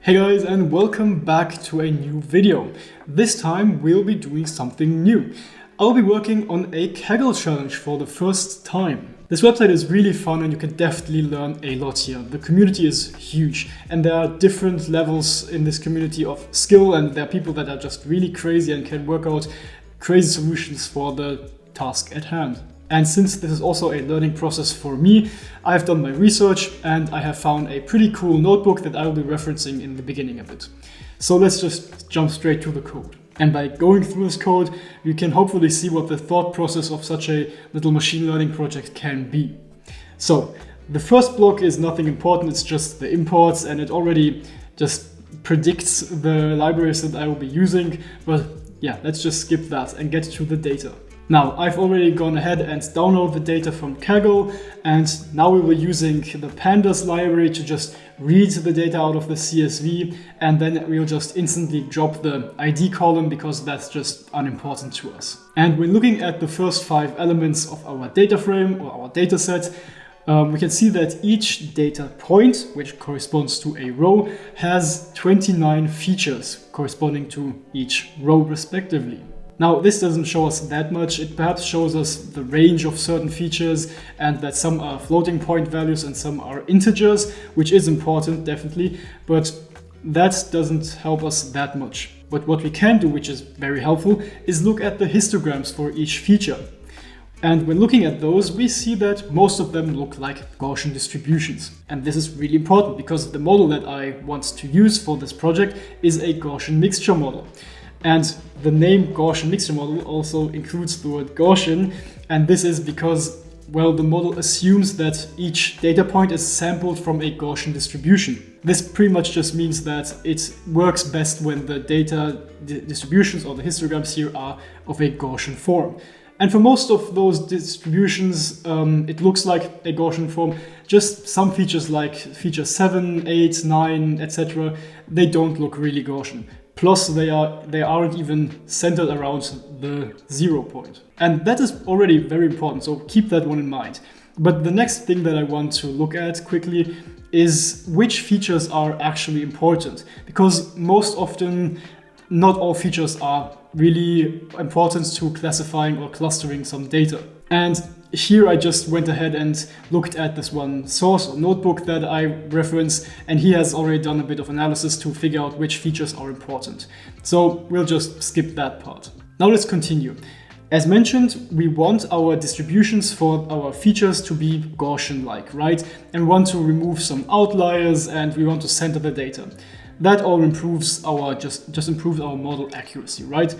Hey guys, and welcome back to a new video. This time we'll be doing something new. I'll be working on a Kaggle challenge for the first time. This website is really fun and you can definitely learn a lot here. The community is huge and there are different levels in this community of skill, and there are people that are just really crazy and can work out crazy solutions for the task at hand. And since this is also a learning process for me, I've done my research and I have found a pretty cool notebook that I will be referencing in the beginning of it. So let's just jump straight to the code. And by going through this code, you can hopefully see what the thought process of such a little machine learning project can be. So the first block is nothing important, it's just the imports, and it already just predicts the libraries that I will be using. But yeah, let's just skip that and get to the data. Now, I've already gone ahead and downloaded the data from Kaggle, and now we were using the pandas library to just read the data out of the CSV, and then we'll just instantly drop the ID column because that's just unimportant to us. And when looking at the first 5 elements of our data frame or our data set, we can see that each data point, which corresponds to a row, has 29 features corresponding to each row respectively. Now, this doesn't show us that much. It perhaps shows us the range of certain features and that some are floating point values and some are integers, which is important, definitely, but that doesn't help us that much. But what we can do, which is very helpful, is look at the histograms for each feature. And when looking at those, we see that most of them look like Gaussian distributions. And this is really important because the model that I want to use for this project is a Gaussian mixture model. And the name Gaussian Mixture Model also includes the word Gaussian, and this is because, well, the model assumes that each data point is sampled from a Gaussian distribution. This pretty much just means that it works best when the data distributions or the histograms here are of a Gaussian form. And for most of those distributions, it looks like a Gaussian form. Just some features like feature 7, 8, 9, etc., they don't look really Gaussian. Plus, they aren't even centered around the 0 point. And that is already very important, so keep that one in mind. But the next thing that I want to look at quickly is which features are actually important. Because most often, not all features are really important to classifying or clustering some data. And here I just went ahead and looked at this one source or notebook that I reference, and he has already done a bit of analysis to figure out which features are important. So we'll just skip that part. Now let's continue. As mentioned, we want our distributions for our features to be Gaussian-like, right? And we want to remove some outliers and we want to center the data. That all improves our just improves our model accuracy, right?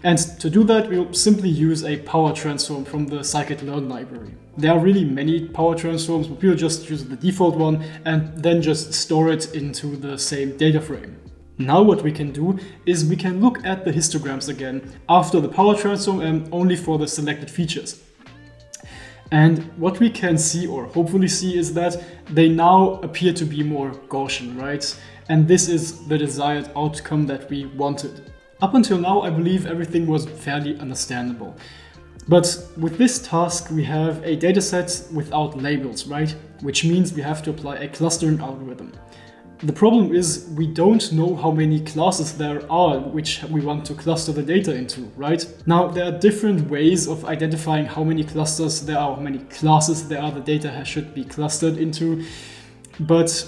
And to do that, we'll simply use a power transform from the scikit-learn library. There are really many power transforms, but we'll just use the default one and then just store it into the same data frame. Now what we can do is we can look at the histograms again after the power transform and only for the selected features. And what we can see, or hopefully see, is that they now appear to be more Gaussian, right? And this is the desired outcome that we wanted. Up until now, I believe everything was fairly understandable. But with this task, we have a dataset without labels, right? Which means we have to apply a clustering algorithm. The problem is we don't know how many classes there are which we want to cluster the data into, right? Now, there are different ways of identifying how many clusters there are, how many classes there are the data should be clustered into. But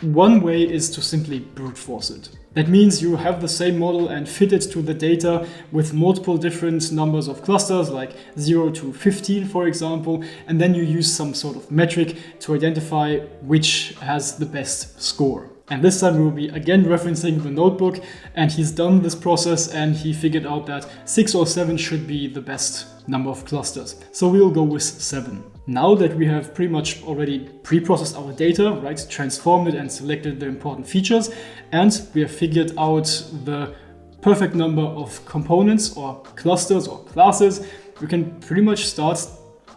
one way is to simply brute force it. That means you have the same model and fit it to the data with multiple different numbers of clusters, like 0 to 15, for example, and then you use some sort of metric to identify which has the best score. And this time we'll be again referencing the notebook, and he's done this process and he figured out that 6 or 7 should be the best number of clusters. So we'll go with 7. Now that we have pretty much already pre-processed our data, right, transformed it and selected the important features, and we have figured out the perfect number of components or clusters or classes, we can pretty much start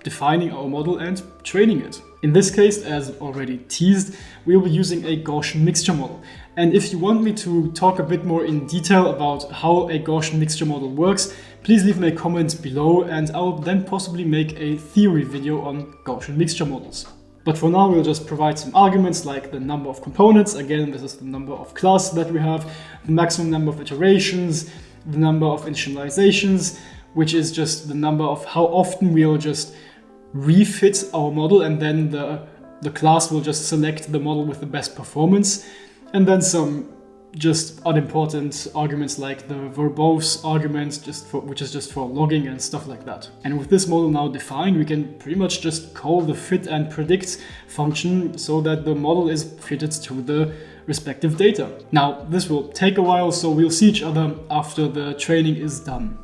defining our model and training it. In this case, as already teased, we will be using a Gaussian mixture model. And if you want me to talk a bit more in detail about how a Gaussian mixture model works, please leave me a comment below and I'll then possibly make a theory video on Gaussian mixture models. But for now, we'll just provide some arguments like the number of components. Again, this is the number of classes that we have, the maximum number of iterations, the number of initializations, which is just the number of how often we'll just refit our model, and then the class will just select the model with the best performance. And then some just unimportant arguments like the verbose argument, which is just for logging and stuff like that. And with this model now defined, we can pretty much just call the fit and predict function so that the model is fitted to the respective data. Now, this will take a while, so we'll see each other after the training is done.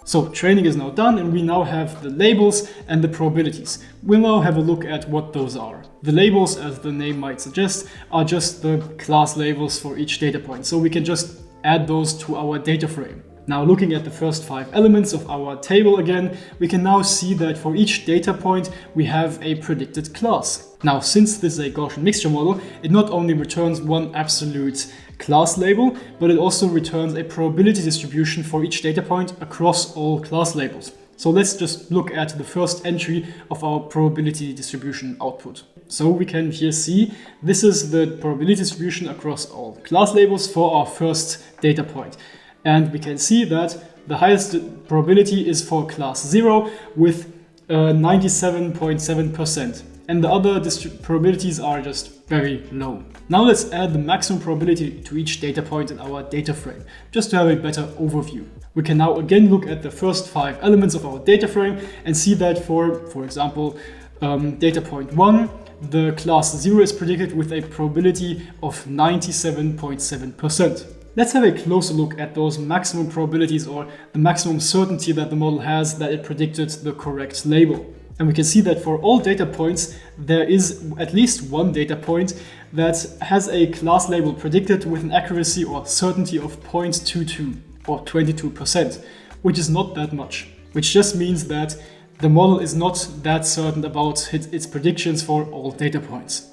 So training is now done, and we now have the labels and the probabilities. We'll now have a look at what those are. The labels, as the name might suggest, are just the class labels for each data point. So we can just add those to our data frame. Now, looking at the first 5 elements of our table again, we can now see that for each data point we have a predicted class. Now, since this is a Gaussian mixture model, it not only returns one absolute class label, but it also returns a probability distribution for each data point across all class labels. So let's just look at the first entry of our probability distribution output. So we can here see this is the probability distribution across all class labels for our first data point. And we can see that the highest probability is for class 0 with 97.7%. And the other probabilities are just very low. Now let's add the maximum probability to each data point in our data frame, just to have a better overview. We can now again look at the first 5 elements of our data frame and see that for example, data point 1, the class 0 is predicted with a probability of 97.7%. Let's have a closer look at those maximum probabilities, or the maximum certainty that the model has that it predicted the correct label. And we can see that for all data points, there is at least one data point that has a class label predicted with an accuracy or certainty of 0.22 or 22%, which is not that much, which just means that the model is not that certain about its predictions for all data points.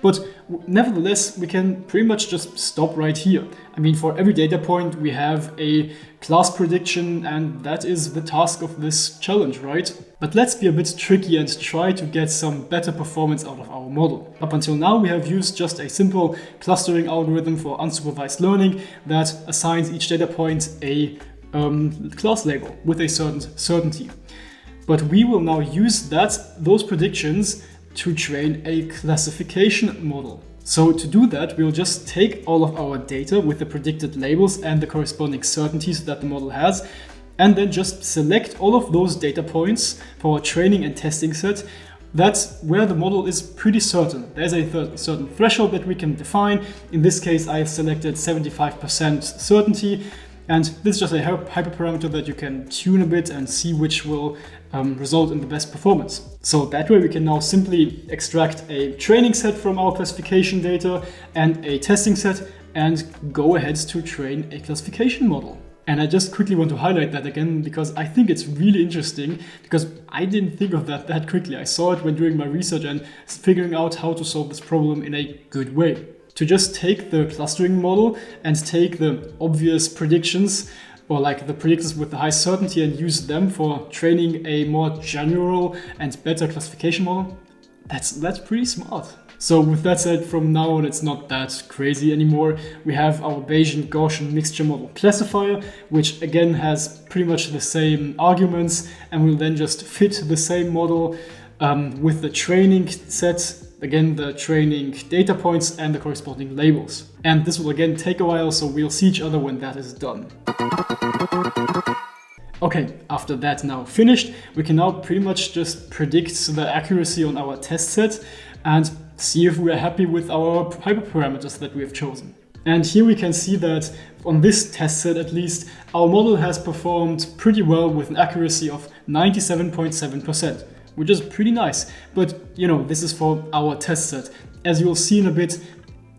But nevertheless, we can pretty much just stop right here. I mean, for every data point, we have a class prediction, and that is the task of this challenge, right? But let's be a bit tricky and try to get some better performance out of our model. Up until now, we have used just a simple clustering algorithm for unsupervised learning that assigns each data point a class label with a certain certainty. But we will now use those predictions to train a classification model. So to do that, we'll just take all of our data with the predicted labels and the corresponding certainties that the model has, and then just select all of those data points for our training and testing set. That's where the model is pretty certain. There's a certain threshold that we can define. In this case, I have selected 75% certainty, and this is just a hyperparameter that you can tune a bit and see which will result in the best performance. So that way we can now simply extract a training set from our classification data and a testing set and go ahead to train a classification model. And I just quickly want to highlight that again because I think it's really interesting, because I didn't think of that quickly. I saw it when doing my research and figuring out how to solve this problem in a good way. To just take the clustering model and take the obvious predictions, or like the predictors with the high certainty, and use them for training a more general and better classification model, that's pretty smart. So with that said, from now on it's not that crazy anymore. We have our Bayesian Gaussian Mixture Model classifier, which again has pretty much the same arguments, and will then just fit the same model with the training set, again the training data points and the corresponding labels. And this will again take a while, so we'll see each other when that is done. Okay, after that now finished, we can now pretty much just predict the accuracy on our test set and see if we are happy with our hyperparameters that we have chosen. And here we can see that on this test set at least, our model has performed pretty well with an accuracy of 97.7%, which is pretty nice. But you know, this is for our test set. As you'll see in a bit,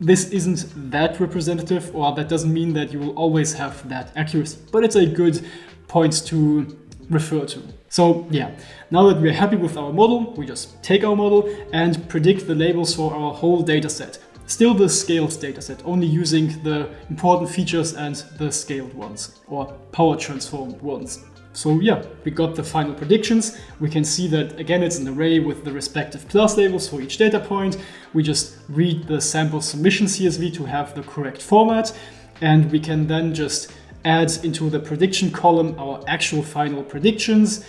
this isn't that representative, or that doesn't mean that you will always have that accuracy, but it's a good point to refer to. So yeah, now that we're happy with our model, we just take our model and predict the labels for our whole data set. Still the scaled data set, only using the important features and the scaled ones, or power transformed ones. So yeah, we got the final predictions. We can see that again it's an array with the respective class labels for each data point. We just read the sample submission CSV to have the correct format, and we can then just add into the prediction column our actual final predictions.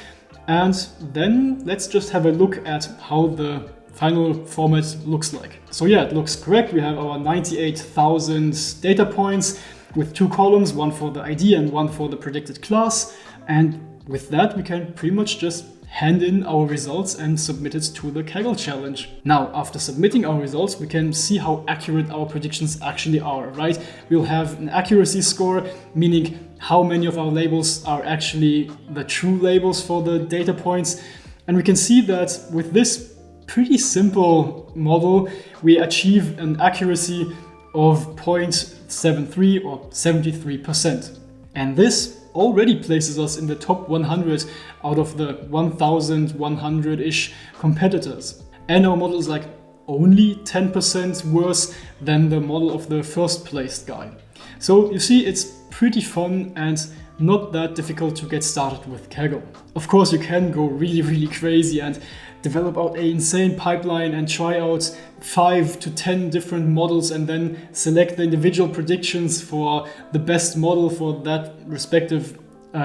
And then let's just have a look at how the final format looks like. So yeah, it looks correct. We have our 98,000 data points with 2 columns, one for the ID and one for the predicted class. And with that, we can pretty much just hand in our results and submit it to the Kaggle challenge. Now, after submitting our results, we can see how accurate our predictions actually are, right? We'll have an accuracy score, meaning how many of our labels are actually the true labels for the data points. And we can see that with this pretty simple model, we achieve an accuracy of 0.73 or 73%. And this already places us in the top 100 out of the 1,100-ish competitors. And our model is like only 10% worse than the model of the first placed guy. So you see, it's pretty fun and not that difficult to get started with Kaggle. Of course, you can go really crazy and develop out an insane pipeline and try out 5 to 10 different models and then select the individual predictions for the best model for that respective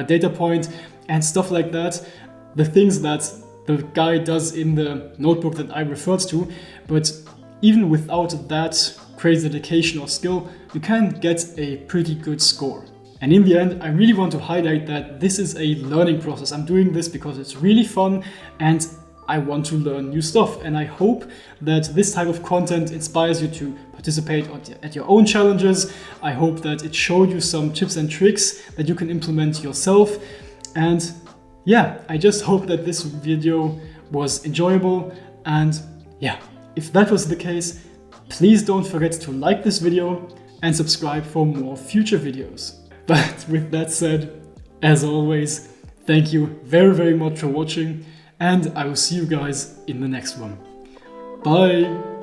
data point and stuff like that. The things that the guy does in the notebook that I referred to. But even without that crazy dedication or skill, you can get a pretty good score. And in the end, I really want to highlight that this is a learning process. I'm doing this because it's really fun and I want to learn new stuff. And I hope that this type of content inspires you to participate at your own challenges. I hope that it showed you some tips and tricks that you can implement yourself. And yeah, I just hope that this video was enjoyable. And yeah, if that was the case, please don't forget to like this video and subscribe for more future videos. But with that said, as always, thank you very much for watching, and I will see you guys in the next one. Bye!